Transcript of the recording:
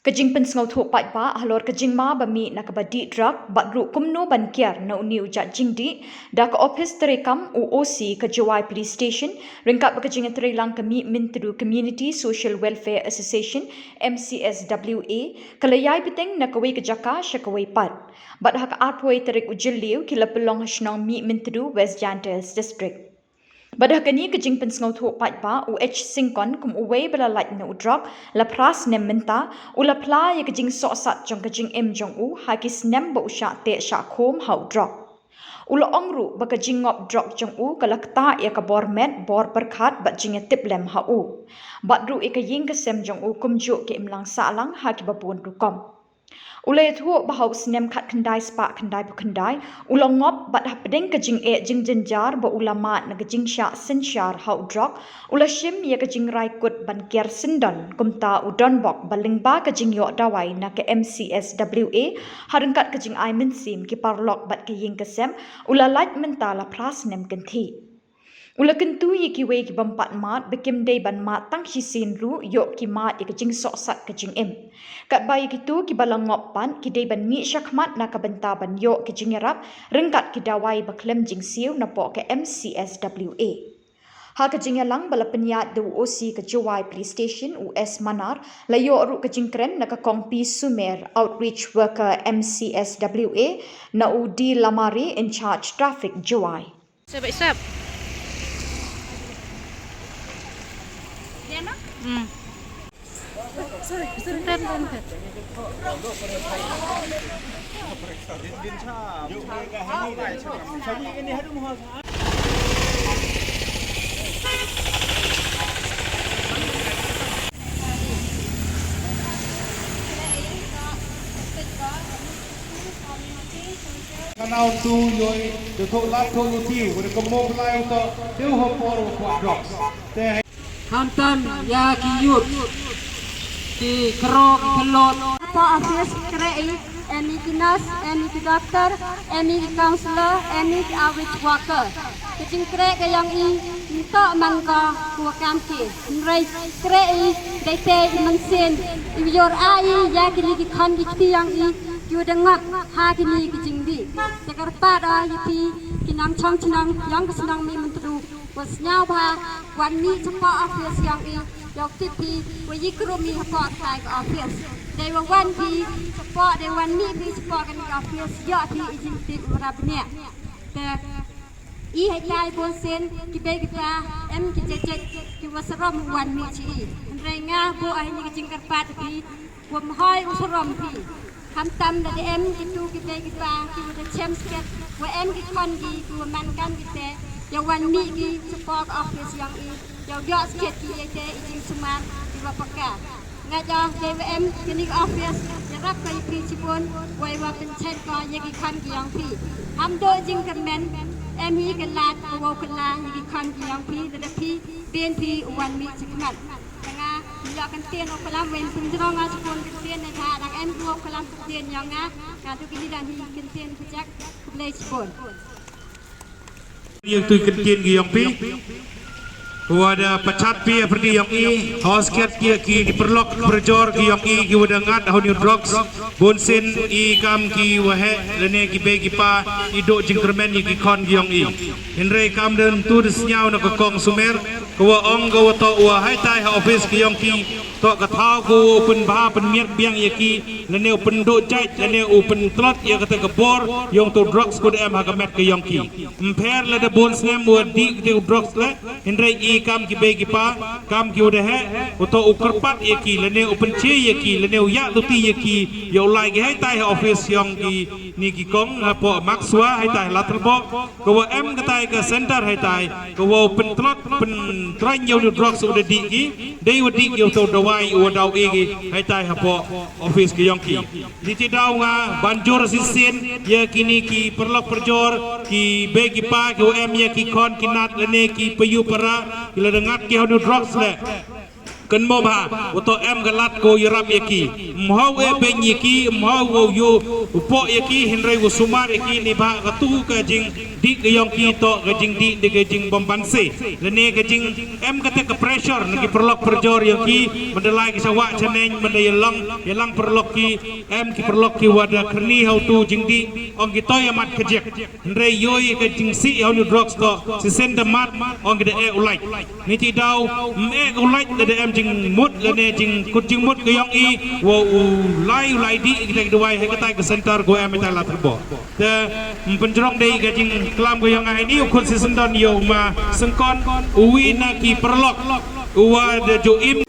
Kajing pensngau thuk pai ba halor ka Jingma ba mi na ka ba di Drok ba ru kumno ban kiar na uni uja jingdi da ka office terekam OC ka Jawai Police Station ringkat ba ka jing terelang ka Mihmyntdu Community Social Welfare Association MCSWA kalayai piteng na kawai ka jaka syakawai pat ba da ka atway terek ujil liu kila pelong hasnong Mihmyntdu West Jantes District. Badah kani kejing pensngau thuk pai ba UH singkon kum uway bala Leit na udrok la pras nem menta ula pla ya kejing soksat jong kejing jong u hakis nem ba usha te sha khom hau drok. Ula ongru ba kejing ngop drok jong u kalakta ya ka bormet bor perkhat ba jing tip lem ha u. Badru e kaying kesem jong u kum juk ke imlang salang haki babun rukom. Ulai thu bahau snem khat kendai spa kendai bu kendai ulang ngop bat hapdeng ke jing jing jenjar ba ulama na ke jing sha sensyar hau drok ula shim ya ke jing rai kut ban kiar sindon kumta udon bok baling ba ke jing yo dawai na ke MCSWA harengkat ke jing ai mensim ki parlok bat ke ying kesem ula Leit mentala pras nem kenti. Ula kentu ye ki wei ki bampat mat bekim dei ban mat tang si sin ru yok ki mat ye kejing soksat kejing kat bai ki tu ki balang ngop pan ki dei ban mi syakmat na ka benta ban yok kejing rap rengkat ki dawai baklem jing siu na po ke MCSWA. Ha kejing lang bala penyat du OC ke Jawai Police Station US Manar la yok ru kejing kren na ka kongpi Sumer Outreach Worker MCSWA na udi lamari in charge traffic Jawai. Sab. Sorry. Kanau tu yoi de thok lap thok yu tiu de komong lai to deu ho por ko drops te Hantan ya ki yut ki krok pelot po office krei any kinas any doctor any counselor any outreach worker kejing krei ke yang i to man ka ku kam ki rei krei dei te man sen yor ai ya ki ki khan ki ti yang i yu dengak ha ki ni kejing di jakarta da yi kinam chong chnang yang kesnang Mihmyntdu was nyau ba wan ni cepa office yang i yok tipi we yikru mi hapot kai ka office dei wa wan pi cepa dei wan ni pi cepa kan ka office yo pi izin tip rap ne te i hai tai bon sen ki be kita ki cecek ki wasram wan ni chi rei nga bo ai ni jing karpat pi wom hoi usram pi ham tam da ki tu ki be kita ki wa chem sket wa ki kon ki ku man kan kita yang wan ni ki support office yang i yang yo sket ki te izin seman di bapaka ngaja DBM kini office yang rap kai pi sipun wai wa Pynshai ko ye ki khan ki yang pi ham do jing kemen hi kan lat wo kan la ye ki khan ki yang pi da pi BNP wan mi sikmat nga yo kan tien o kalam wen pun jro nga sipun tien na tha dang do kalam tien yang nga tu kini dan hi kan tien pejak play sipun yang tu kentien gi yang pi wada pecat pi perdi yang i hosket ki diperlok berjor gi yang i gi wada ngat honi drugs bonsin i kam ki wahe lene ki be ki pa i do jingkermen ki kon gi yang i henre kam den tu desnyau na kong sumer ko ong go to wa hai tai office ki yang ki to ka thau ko pen ba pen miet biang ye ki lene pen do jai lene pen trot ye ka te ka bor yang tu drugs ko em ha ka met ki yang ki mper le de bon snem wo di de drugs le henre i kam ki be ki pa kam ki udah he uto ukerpat ye ki lene open che ye ki lene ya luti ye ki yo lai ki hai tai office yang ki ni ki kong po Mcswa hai tai latrbo ko em ka tai ka center hai tai ko pen trot pen trai yo drugs udah di ki dei wadi yo to dawai u daw e ki hai tai ha po office ki yang ki di ti daw nga banjur sisen ye kini ki perlok perjor ki be ki pa ki em ye ki kon ki nat lene ki payu para kila dengat ki honu drugs le kan mo ba uto em galat ko yurap yaki mau ben yaki mau yo upo yaki hinrai wo sumar yaki ni ba katu ka jing di ke yong ki to ka jing di ke jing bombanse lene ka jing em kata ke pressure ngi perlok perjor yaki mendelai ki sawa chaneng mendai yelang perlok ki em ki perlok ki wada kerni how tu jing di ong ki to yamat kejek hinrai yoi ka jing si how ni drugs to si send mat ong ki de ulai ni ti dau me ulai de em jing mut lene jing kut jing mut ke yong i wo ulai di kita kedua hai kata ke center go em ta la terbo de penjrong dei ke jing kelam go yong ai ni ukun si sendon yo ma sengkon uwi na ki perlok uwa de jo im